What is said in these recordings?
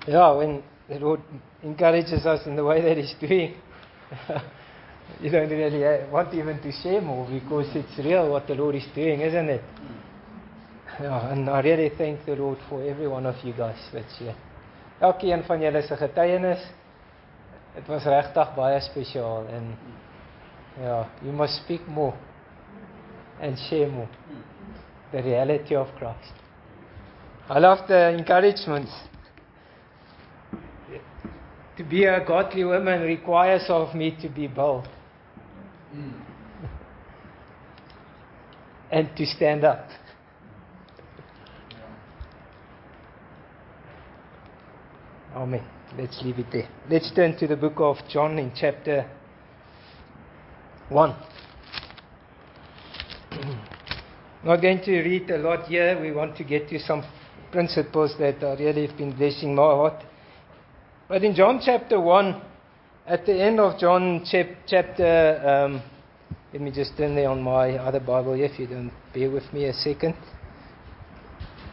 Yeah, when the Lord encourages us in the way that He's doing, you don't really want even to share more because it's real what the Lord is doing, isn't it? Ja, en I really thank the Lord for every one of you guys that's here. Elkeen van julle se getuienis, het was regtig baie spesiaal en ja, you must speak more and share more the reality of Christ. I love the encouragements. To be a godly woman requires of me to be bold and to stand up. Amen. Let's leave it there. Let's turn to the book of John in chapter 1. Not going to read a lot here. We want to get to some principles that are really have been blessing my heart. But in John chapter 1, at the end of John chapter, let me just turn there on my other Bible here, if you don't bear with me a second.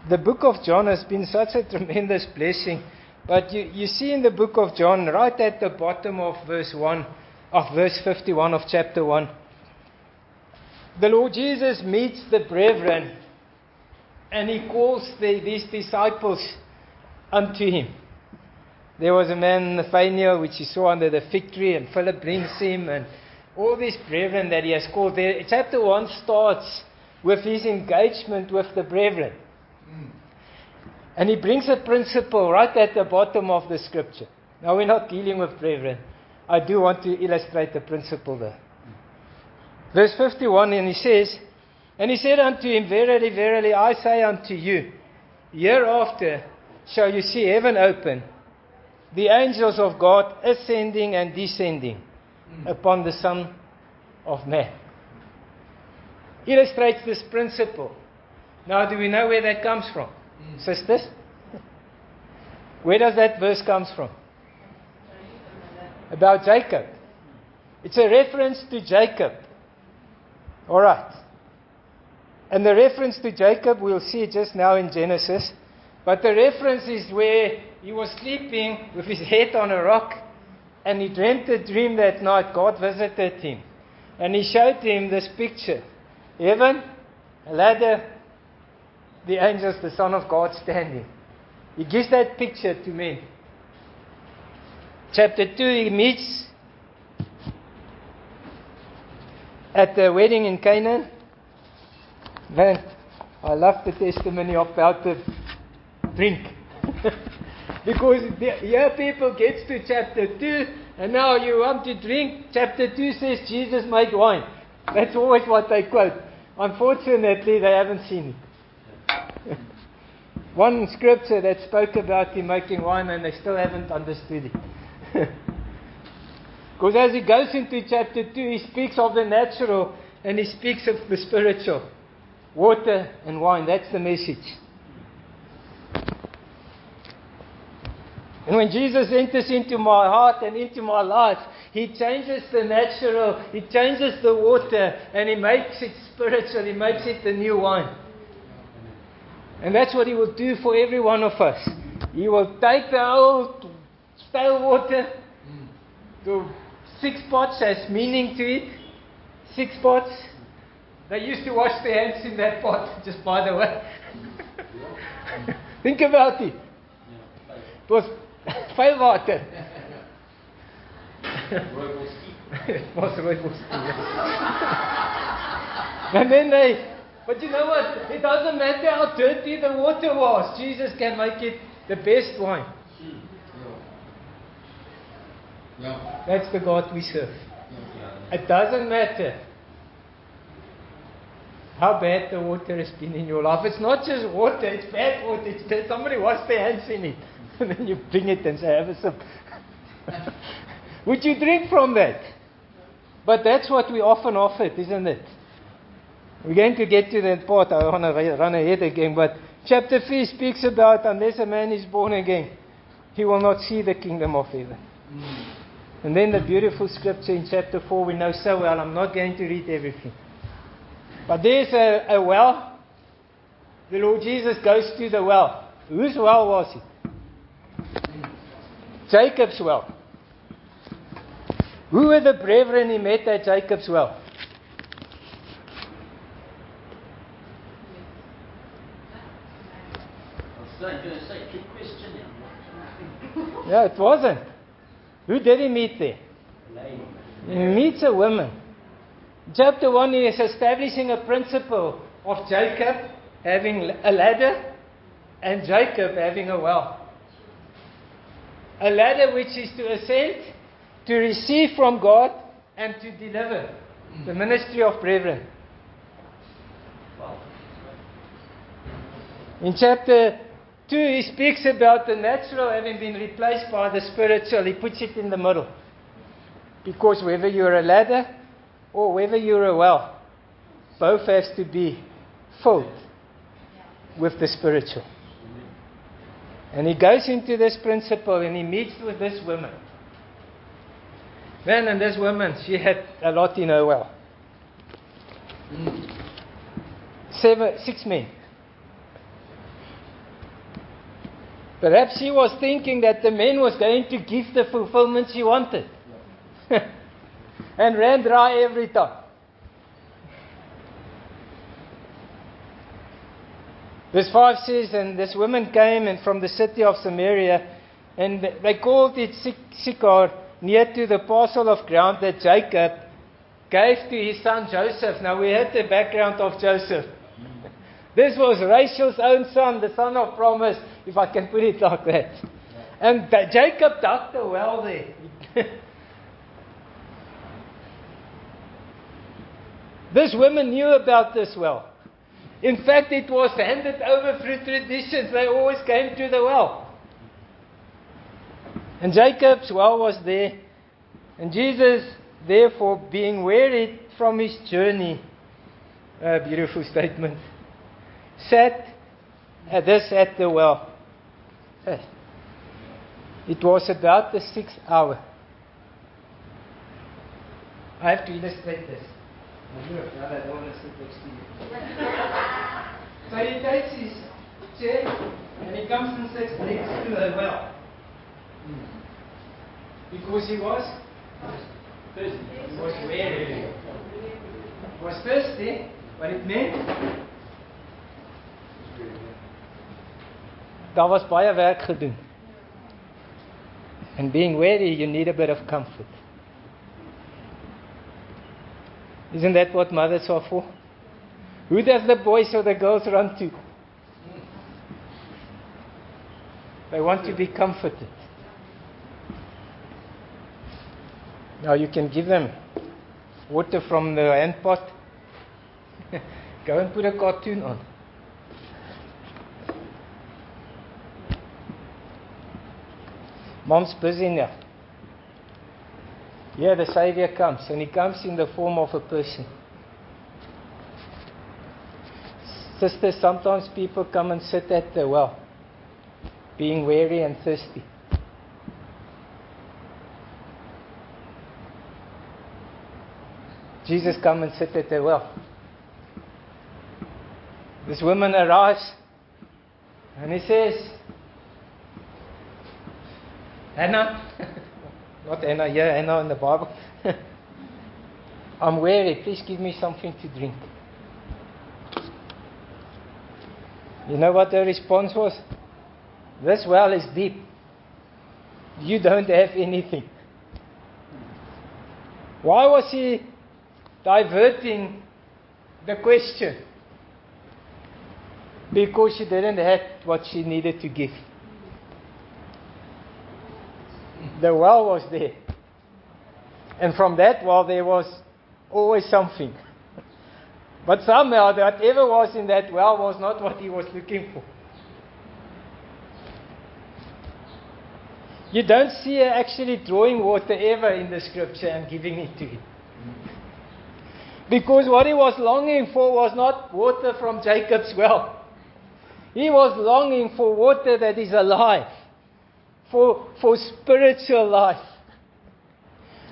The book of John has been such a tremendous blessing. But you see in the book of John, right at the bottom of verse 51 of chapter 1, the Lord Jesus meets the brethren and He calls these disciples unto Him. There was a man, Nathanael, which he saw under the fig tree, and Philip brings him, and all these brethren that he has called there. Chapter 1 starts with his engagement with the brethren. And he brings a principle right at the bottom of the scripture. Now we're not dealing with brethren. I do want to illustrate the principle there. Verse 51, and he says, and he said unto him, Verily, verily, I say unto you, hereafter shall you see heaven open, the angels of God ascending and descending upon the Son of Man. Illustrates this principle. Now, do we know where that comes from? Sisters? Where does that verse comes from? About Jacob. It's a reference to Jacob. Alright. And the reference to Jacob, we'll see it just now in Genesis. But the reference is where he was sleeping with his head on a rock, and he dreamt a dream that night. God visited him, and He showed him this picture. Heaven, a ladder, the angels, the Son of God standing. He gives that picture to men. Chapter 2, he meets at the wedding in Canaan. Man, I love the testimony about the drink. Because here people get to chapter 2, and now you want to drink. Chapter 2 says Jesus made wine. That's always what they quote. Unfortunately, they haven't seen it. One scripture that spoke about Him making wine, and they still haven't understood it. Because as he goes into chapter 2, he speaks of the natural and he speaks of the spiritual. Water and wine, that's the message. And when Jesus enters into my heart and into my life, He changes the natural, He changes the water, and He makes it spiritual, He makes it the new wine. And that's what He will do for every one of us. He will take the old stale water, the 6 pots has meaning to it. 6 pots. They used to wash their hands in that pot, just by the way. Think about it. It was veel water. It was rooibos tea. And then but you know what? It doesn't matter how dirty the water was. Jesus can make it the best wine. That's the God we serve. It doesn't matter how bad the water has been in your life. It's not just water, it's bad water. It's that somebody washed their hands in it. And then you bring it and say, have a sip. Would you drink from that? But that's what we often offer, isn't it? We're going to get to that part. I want to run ahead again. But chapter 3 speaks about unless a man is born again, he will not see the kingdom of heaven. And then the beautiful scripture in chapter 4 we know so well. I'm not going to read everything. But there's a well. The Lord Jesus goes to the well. Whose well was it? Jacob's well. Who were the brethren he met at Jacob's well? I was going to say, trick question. Yeah, it wasn't. Who did he meet there? He meets a woman. Chapter 1 he is establishing a principle of Jacob having a ladder and Jacob having a well. A ladder which is to ascend, to receive from God, and to deliver. The ministry of brethren. In chapter 2 he speaks about the natural having been replaced by the spiritual. He puts it in the middle. Because whether you're a ladder or whether you're a well, both has to be filled with the spiritual. And he goes into this principle and he meets with this woman. Man, and this woman, she had a lot in her well. 6 men. Perhaps she was thinking that the man was going to give the fulfillment she wanted. And ran dry every time. Verse 5 says, and this woman came and from the city of Samaria, and they called it Sychar, near to the parcel of ground that Jacob gave to his son Joseph. Now we had the background of Joseph. This was Rachel's own son, the son of promise, if I can put it like that. And Jacob dug the well there. This woman knew about this well. In fact, it was handed over through traditions. They always came to the well. And Jacob's well was there. And Jesus, therefore, being wearied from his journey, a beautiful statement, sat at the well. It was about the 6th hour. I have to illustrate this. I don't want to sit next to you. So he takes his chair and he comes and sits next to the well. Because he was thirsty. He was weary. He was thirsty, but it meant daar was baie werk gedoen. And being weary, you need a bit of comfort. Isn't that what mothers are for? Who does the boys or the girls run to? They want to be comforted. Now you can give them water from the hand pot. Go and put a cartoon on. Mom's busy now. Yeah, the Savior comes, and he comes in the form of a person. Sisters, sometimes people come and sit at the well, being weary and thirsty. Jesus come and sit at the well. This woman arrives, and he says, Hannah, not Hannah here, Hannah in the Bible. I'm weary, please give me something to drink. You know what her response was? This well is deep. You don't have anything. Why was he diverting the question? Because she didn't have what she needed to give. The well was there. And from that well there was always something. But somehow whatever was in that well was not what he was looking for. You don't see her actually drawing water ever in the scripture and giving it to him. Because what he was longing for was not water from Jacob's well. He was longing for water that is alive. For spiritual life.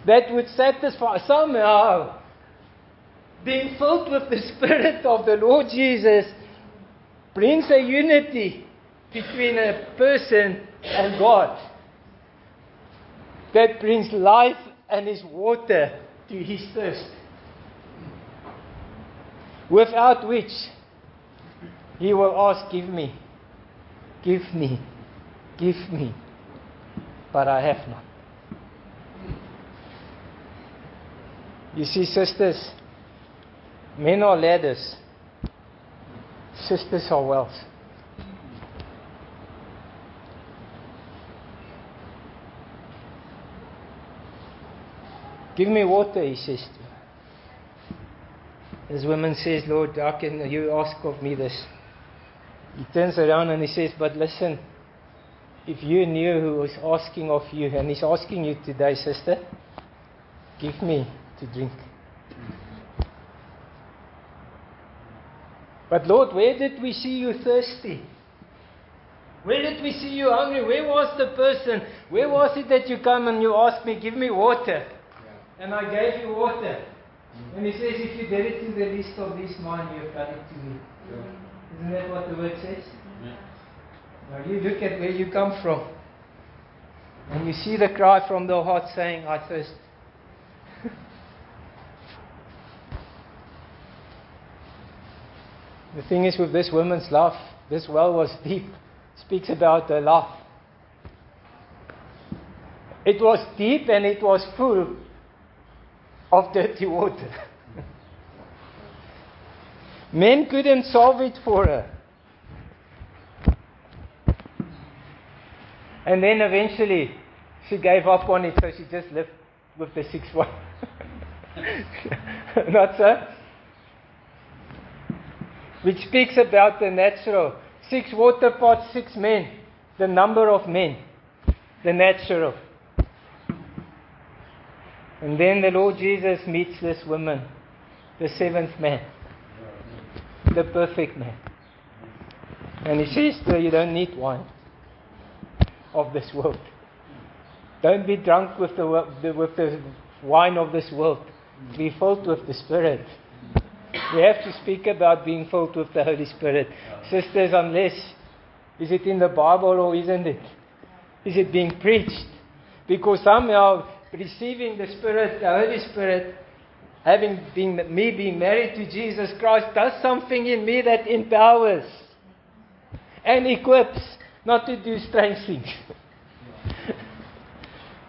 That would satisfy somehow. Being filled with the Spirit of the Lord Jesus brings a unity between a person and God. that brings life and is water to his thirst, without which he will ask, give me, give me, give me, but I have none. You see, sisters, men are ladders, sisters are wells. Give me water, he says to her. This woman says, Lord, how can you ask of me this? He turns around and he says, but listen, if you knew who was asking of you, and he's asking you today, sister, give me to drink. But Lord, where did we see you thirsty? Where did we see you hungry? Where was the person? Where was it that you come and you asked me, give me water? And I gave you water. And he says, if you did it to the least of these mine, you have done it to me. Isn't that what the word says? Now you look at where you come from. And you see the cry from the heart saying, I thirst. The thing is with this woman's love, this well was deep. It speaks about her love. It was deep and it was full of dirty water. Men couldn't solve it for her. And then eventually she gave up on it, so she just lived with the sixth one. Not so? Which speaks about the natural. 6 water pots, 6 men. The number of men. The natural. And then the Lord Jesus meets this woman, the 7th man, the perfect man. And he says to her, you don't need wine of this world. Don't be drunk with the wine of this world. Be filled with the Spirit. We have to speak about being filled with the Holy Spirit. Sisters, unless, is it in the Bible or isn't it? Is it being preached? Because somehow receiving the Spirit, the Holy Spirit, me being married to Jesus Christ, does something in me that empowers and equips not to do strange things,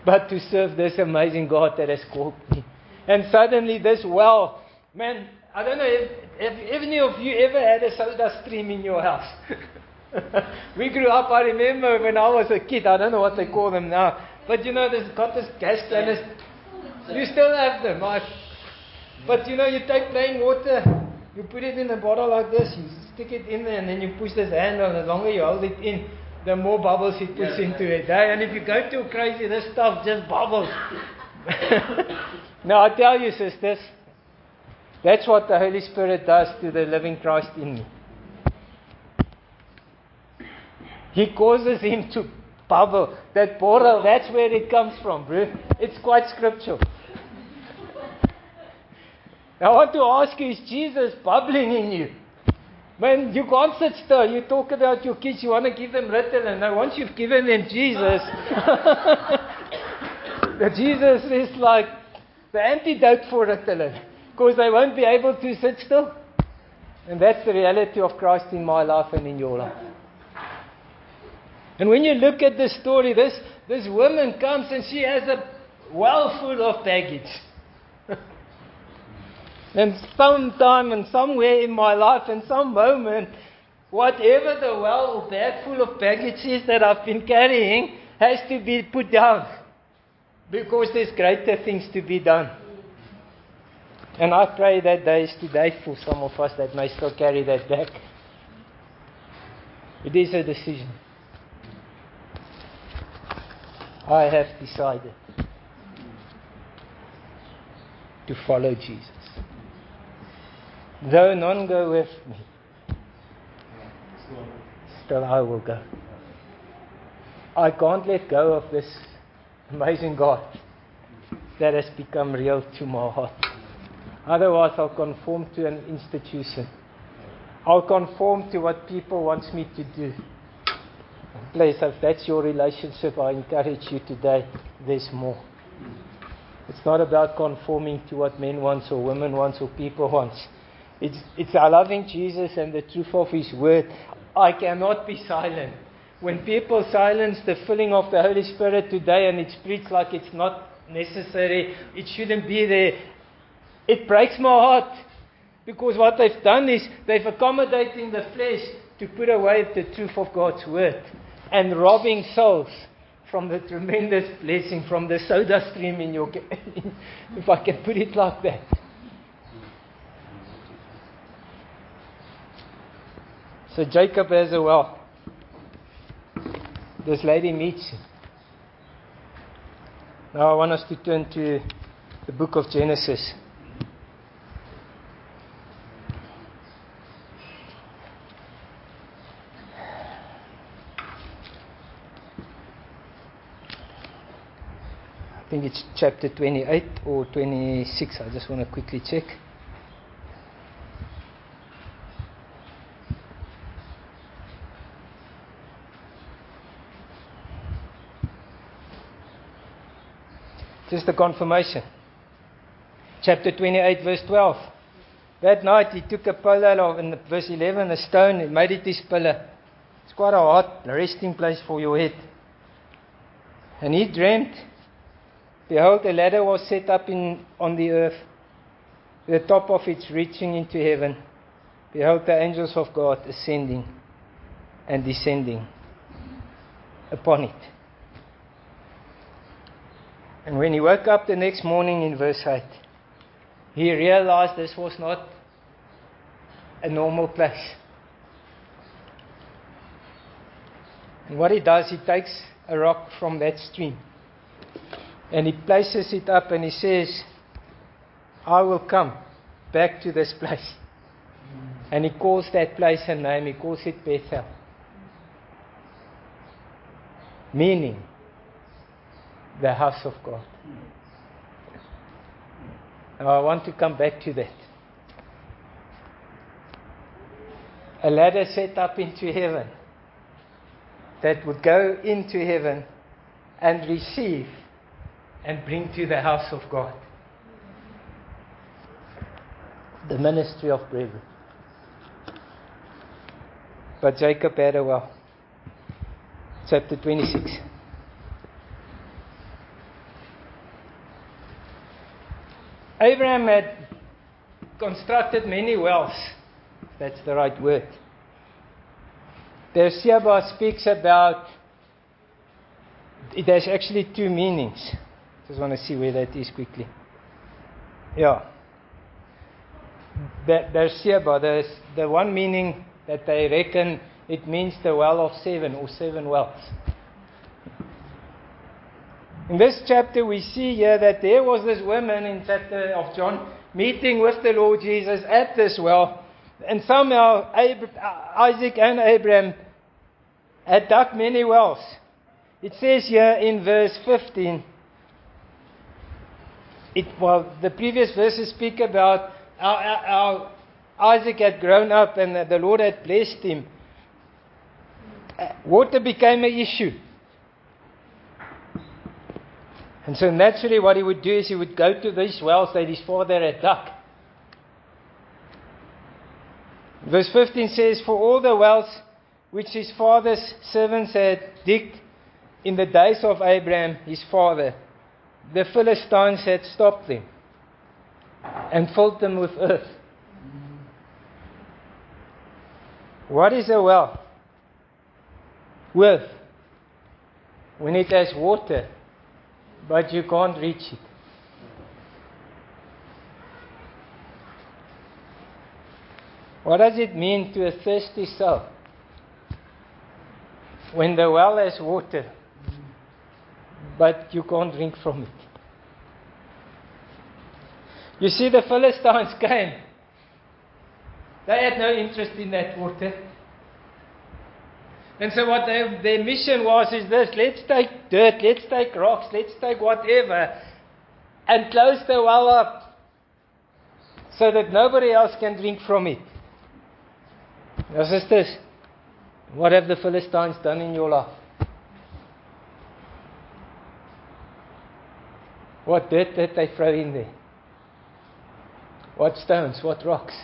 but to serve this amazing God that has called me. And suddenly this well, man, I don't know if any of you ever had a soda stream in your house. We grew up, I remember when I was a kid, I don't know what they call them now, but you know, there's got this gas cannons. You still have them. But you know, you take plain water, you put it in a bottle like this, you stick it in there, and then you push this handle, and the longer you hold it in, the more bubbles it puts into it. And if you go too crazy, this stuff just bubbles. Now I tell you, sisters, that's what the Holy Spirit does to the living Christ in me. He causes him to bubble. That boil, that's where it comes from, bro. It's quite scriptural. I want to ask you, is Jesus bubbling in you? Man, you can't sit still. You talk about your kids, you want to give them Ritalin. Now once you've given them Jesus, Jesus is like the antidote for Ritalin. Because they won't be able to sit still. And that's the reality of Christ in my life and in your life. And when you look at this story, this woman comes and she has a well full of baggage. And sometime and somewhere in my life and some moment, whatever the well or bag full of baggage is that I've been carrying has to be put down. Because there's greater things to be done. And I pray that day is today for some of us that may still carry that back. It is a decision. I have decided to follow Jesus. Though none go with me, still I will go. I can't let go of this amazing God that has become real to my heart. Otherwise, I'll conform to an institution. I'll conform to what people want me to do. Please, if that's your relationship, I encourage you today. there's more. It's not about conforming to what men want or women want or people want. It's our loving Jesus and the truth of His Word. I cannot be silent. When people silence the filling of the Holy Spirit today and it's preached like it's not necessary, it shouldn't be there, it breaks my heart. Because what they've done is they've accommodating the flesh to put away the truth of God's Word and robbing souls from the tremendous blessing, from the soda stream in your, if I can put it like that. So Jacob has a well. This lady meets him. Now I want us to turn to the book of Genesis. I think it's chapter 28 or 26. I just want to quickly check. Just a confirmation. Chapter 28, verse 12. That night he took a pillar of, in verse 11, a stone, and made it his pillar. It's quite a hot resting place for your head. And he dreamt, behold, a ladder was set up on the earth, the top of it reaching into heaven. Behold, the angels of God ascending and descending upon it. And when he woke up the next morning in verse 8, he realized this was not a normal place. And what he does, he takes a rock from that stream and he places it up and he says, I will come back to this place. And he calls that place a name, he calls it Bethel. Meaning, the house of God. Now I want to come back to that. A ladder set up into heaven that would go into heaven and receive and bring to the house of God. The ministry of brethren. But Jacob had a well. Chapter 26. Abraham had constructed many wells. That's the right word. Beersheba speaks about, it has actually two meanings. Just want to see where that is quickly. Yeah. Beersheba, the one meaning that they reckon, it means the well of seven or seven wells. In this chapter we see here that there was this woman in chapter of John meeting with the Lord Jesus at this well, and somehow Isaac and Abraham had dug many wells. It says here in verse 15, the previous verses speak about how Isaac had grown up and the Lord had blessed him. Water became an issue. And so naturally what he would do is he would go to these wells that his father had dug. Verse 15 says, for all the wells which his father's servants had digged in the days of Abraham, his father, the Philistines had stopped them and filled them with earth. What is a well? Worth. When it has water, but you can't reach it. What does it mean to a thirsty soul? When the well has water, but you can't drink from it. You see, the Philistines came. They had no interest in that water. And so what their mission was is this: let's take dirt, let's take rocks, let's take whatever, and close the well up so that nobody else can drink from it. Now sisters, what have the Philistines done in your life? What dirt did they throw in there? What stones? What rocks?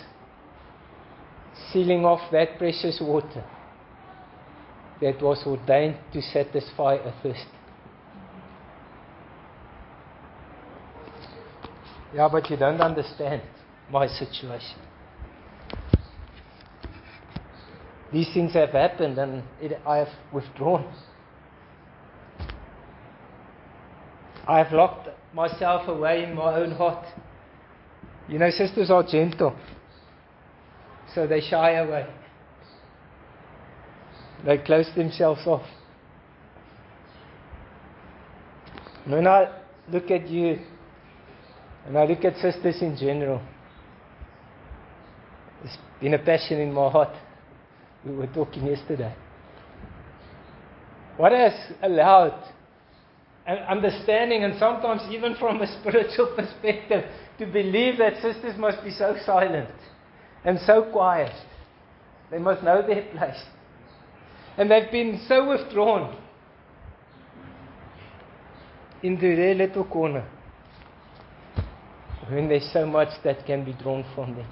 Sealing off that precious water that was ordained to satisfy a thirst. Yeah, but you don't understand my situation. These things have happened and I have withdrawn. I have locked myself away in my own heart. You know, sisters are gentle, so they shy away. They close themselves off. When I look at you, and I look at sisters in general, there's been a passion in my heart. We were talking yesterday. What has allowed an understanding, and sometimes even from a spiritual perspective, to believe that sisters must be so silent and so quiet. They must know their place. And they've been so withdrawn into their little corner when there's so much that can be drawn from them.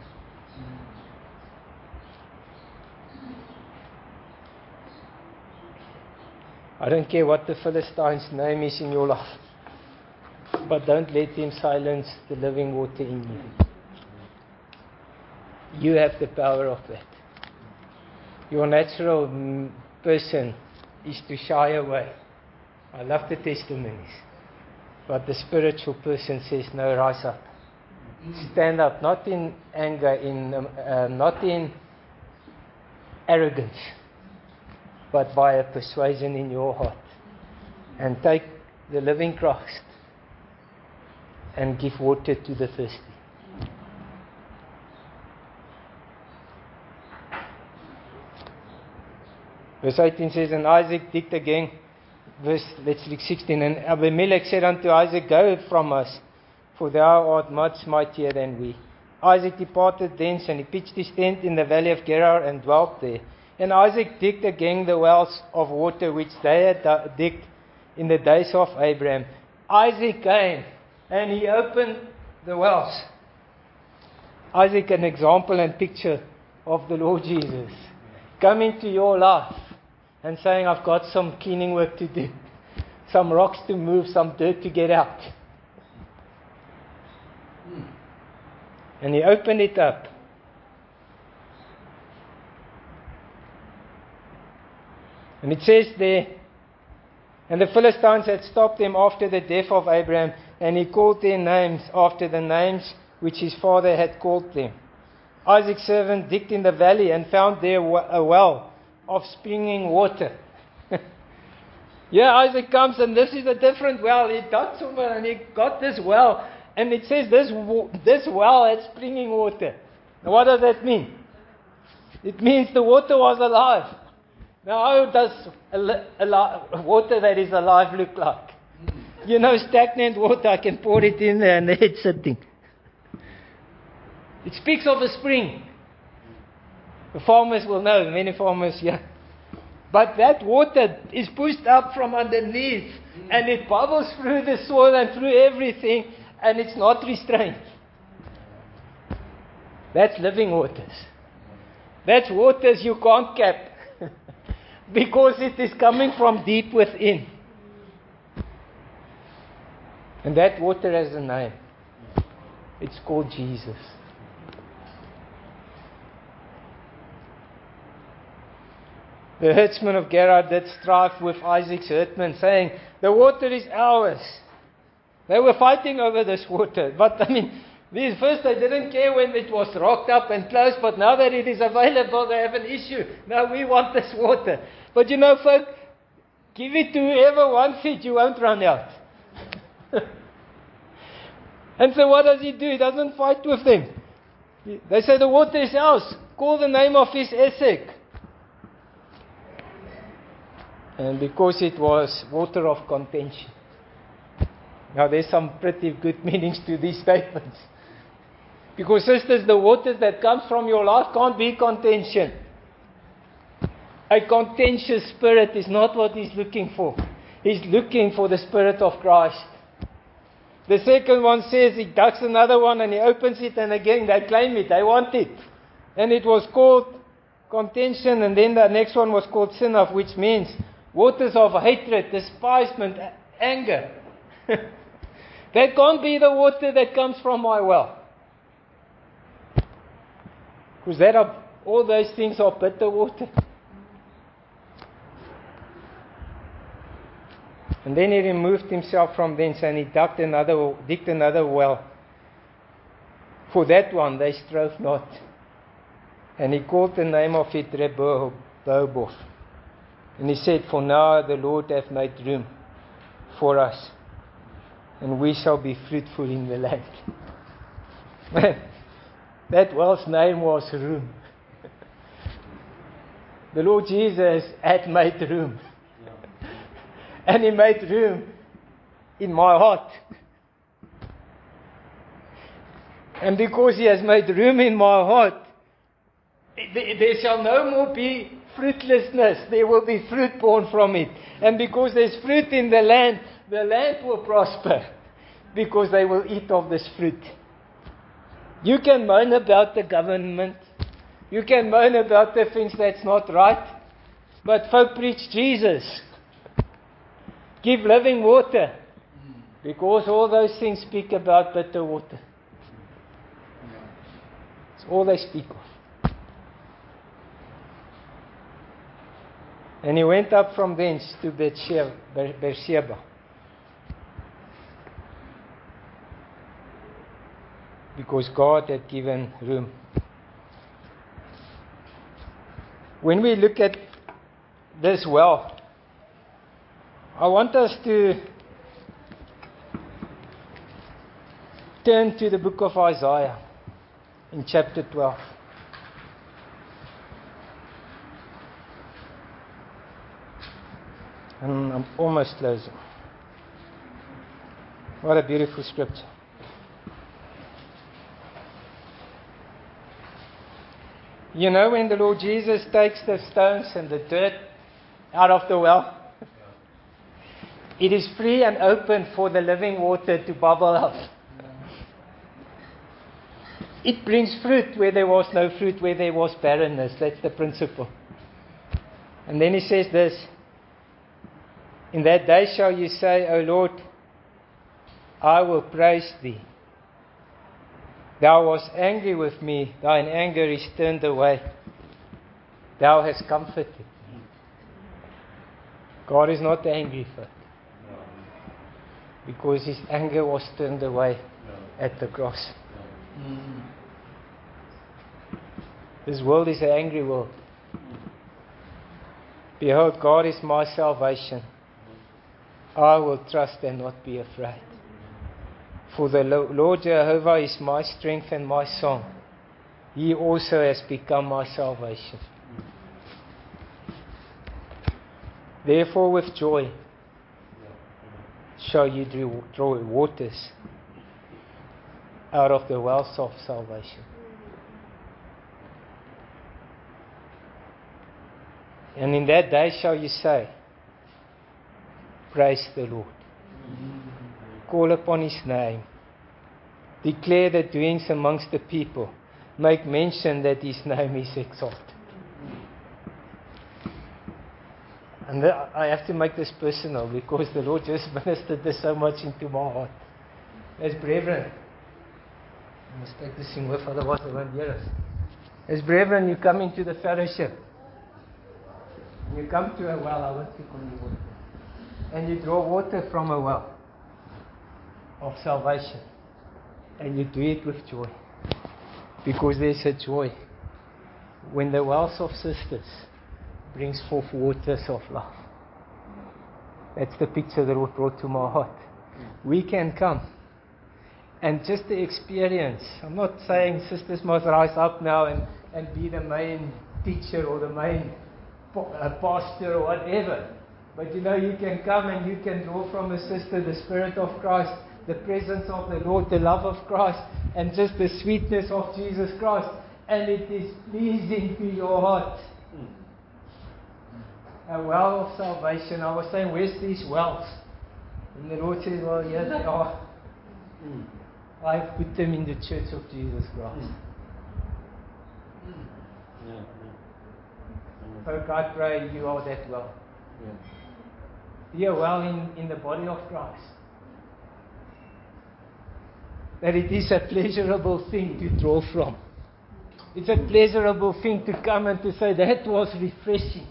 I don't care what the Philistine's name is in your life, but don't let him silence the living water in you. You have the power of that. Your natural person is to shy away. I love the testimonies. But the spiritual person says, no, rise up. Stand up, not in anger, not in arrogance, but by a persuasion in your heart. And take the living Christ and give water to the thirsty. Verse 18 says, and Isaac digged again. Let's read 16. And Abimelech said unto Isaac, go from us, for thou art much mightier than we. Isaac departed thence, and he pitched his tent in the valley of Gerar and dwelt there. And Isaac digged again the wells of water which they had digged in the days of Abraham. Isaac came and he opened the wells. Isaac, an example and picture of the Lord Jesus, coming to your life and saying, I've got some cleaning work to do, some rocks to move, some dirt to get out. And he opened it up. And it says there, and the Philistines had stopped them after the death of Abraham, and he called their names after the names which his father had called them. Isaac's servant digged in the valley and found there a well of springing water. Yeah, Isaac comes and this is a different well. He dug somewhere and he got this well. And it says this well had springing water. Now what does that mean? It means the water was alive. Now how does water that is alive look like? You know, stagnant water, I can pour it in there and there it's sitting. It speaks of a spring. The farmers will know, many farmers, yeah. But that water is pushed up from underneath and it bubbles through the soil and through everything and it's not restrained. That's living waters. That's waters you can't cap because it is coming from deep within. And that water has a name. It's called Jesus. The herdsmen of Gerar did strive with Isaac's herdmen, saying, the water is ours. They were fighting over this water. But first they didn't care when it was rocked up and closed, but now that it is available, they have an issue. Now we want this water. But you know, folk, give it to whoever wants it, you won't run out. And so what does he do? He doesn't fight with them. They say the water is ours. Call the name of his Esek. And because it was water of contention. Now there's some pretty good meanings to these statements. Because sisters, the waters that comes from your life can't be contention. A contentious spirit is not what he's looking for. He's looking for the Spirit of Christ. The second one says he ducks another one and he opens it, and again they claim it, they want it. And it was called contention, and then the next one was called sinaf, which means waters of hatred, despisement, anger. That can't be the water that comes from my well. Because all those things are bitter water. And then he removed himself from thence, and he digged another well. For that one they strove not. And he called the name of it Rehoboth. And he said, for now the Lord hath made room for us, and we shall be fruitful in the land. Man, that well's name was room. The Lord Jesus had made room. And he made room in my heart. And because he has made room in my heart, there shall no more be fruitlessness. There will be fruit born from it. And because there's fruit in the land will prosper. Because they will eat of this fruit. You can moan about the government. You can moan about the things that's not right. But folk preach Jesus. Give living water. Because all those things speak about bitter water. It's all they speak of. And he went up from thence to Beersheba. Because God had given room. When we look at this well, I want us to turn to the book of Isaiah in chapter 12. And I'm almost closing. What a beautiful scripture. You know, when the Lord Jesus takes the stones and the dirt out of the well, it is free and open for the living water to bubble up. It brings fruit where there was no fruit, where there was barrenness. That's the principle. And then he says this, in that day shall you say, O Lord, I will praise thee. Thou wast angry with me, thine anger is turned away. Thou hast comforted me. God is not angry for it. Because his anger was turned away at the cross. This world is an angry world. Behold, God is my salvation. I will trust and not be afraid. For the Lord Jehovah is my strength and my song. He also has become my salvation. Therefore with joy shall you draw waters out of the wells of salvation. And in that day shall you say, praise the Lord. Call upon his name. Declare the doings amongst the people. Make mention that his name is exalted. And I have to make this personal because the Lord just ministered this so much into my heart. As brethren, I must take this thing with, otherwise they won't hear us. As brethren, you come into the fellowship. You come to a well, I won't speak on the water. And you draw water from a well of salvation. And you do it with joy. Because there's a joy when the wells of sisters brings forth waters of love. That's the picture that was brought to my heart. We can come and just the experience. I'm not saying sisters must rise up now and be the main teacher or the main pastor or whatever. But you know, you can come and you can draw from a sister the Spirit of Christ, the presence of the Lord, the love of Christ, and just the sweetness of Jesus Christ. And it is pleasing to your heart. A well of salvation. I was saying, where's these wells? And the Lord says, well, here they are. I've put them in the Church of Jesus Christ. So God, pray you are that well. You are well in the body of Christ. That it is a pleasurable thing to draw from. It's a pleasurable thing to come and to say, that was refreshing.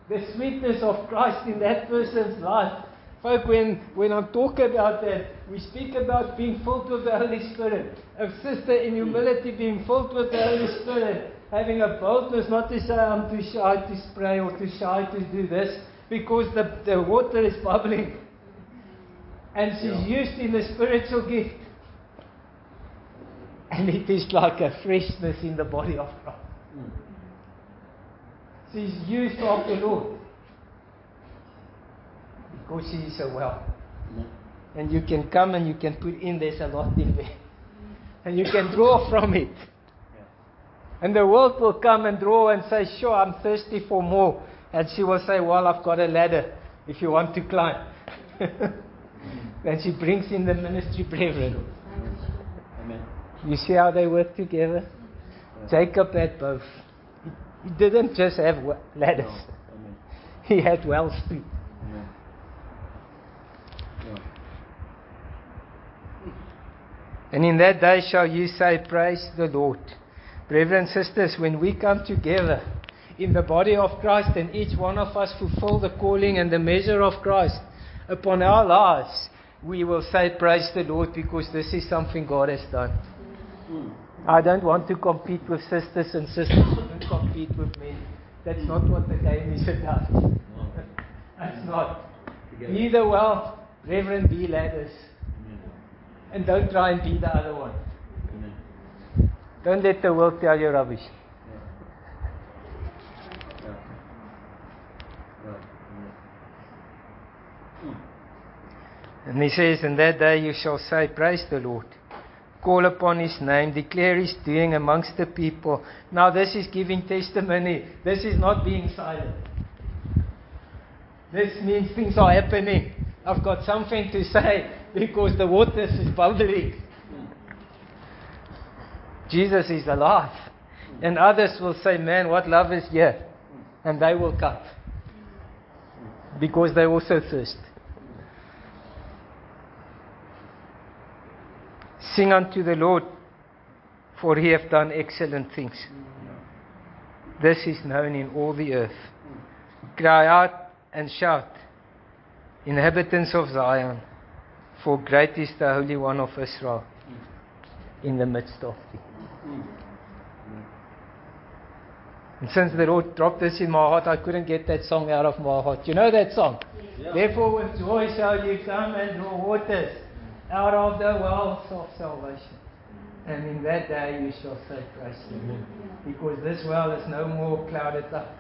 The sweetness of Christ in that person's life. Folk, when I talk about that, we speak about being filled with the Holy Spirit. A sister in humility being filled with the Holy Spirit. Having a boldness not to say, I'm too shy to spray or too shy to do this. Because the water is bubbling. And she's used in the spiritual gift. And it is like a freshness in the body of Christ. She's used of the Lord. Because she is so well. And you can come and you can put in, there's a lot in there. And you can draw from it. And the world will come and draw and say, sure, I'm thirsty for more. And she will say, well, I've got a ladder if you want to climb. And she brings in the ministry brethren. You see how they work together? Jacob had both. He didn't just have ladders. He had wells too. And in that day shall you say, praise the Lord. Brethren and sisters, when we come together in the body of Christ and each one of us fulfill the calling and the measure of Christ upon our lives, we will say, praise the Lord, because this is something God has done. I don't want to compete with sisters and sisters don't compete with men. That's not what the game is about. That's not. Be the well, Reverend, be ladders. And don't try and be the other one. Don't let the world tell you rubbish. And he says, in that day you shall say, praise the Lord. Call upon His name, declare His doing amongst the people. Now this is giving testimony. This is not being silent. This means things are happening. I've got something to say because the waters is bubbling. Jesus is alive. And others will say, man, what love is here? And they will come. Because they also thirst. Sing unto the Lord, for He hath done excellent things. This is known in all the earth. Cry out and shout, inhabitants of Zion, for great is the Holy One of Israel in the midst of thee. And since the Lord dropped this in my heart, I couldn't get that song out of my heart. You know that song? Yeah. Therefore with joy shall you come and draw waters out of the wells of salvation. And in that day you shall say, praise the Lord. Because this well is no more clouded up.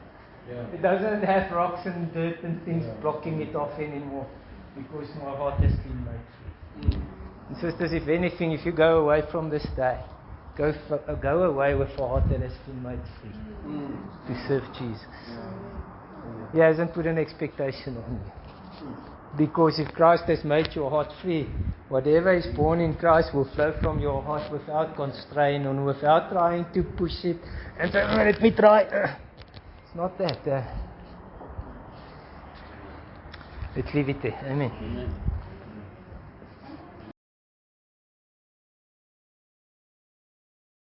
It doesn't have rocks and dirt and things blocking it off anymore. Because my heart has been made free. And sisters, if anything, if you go away from this day, go away with a heart that has been made free to serve Jesus. He hasn't put an expectation on you. Because if Christ has made your heart free, whatever is born in Christ will flow from your heart without constraint and without trying to push it and say, let me try. It's not that. Let's leave it there. Amen.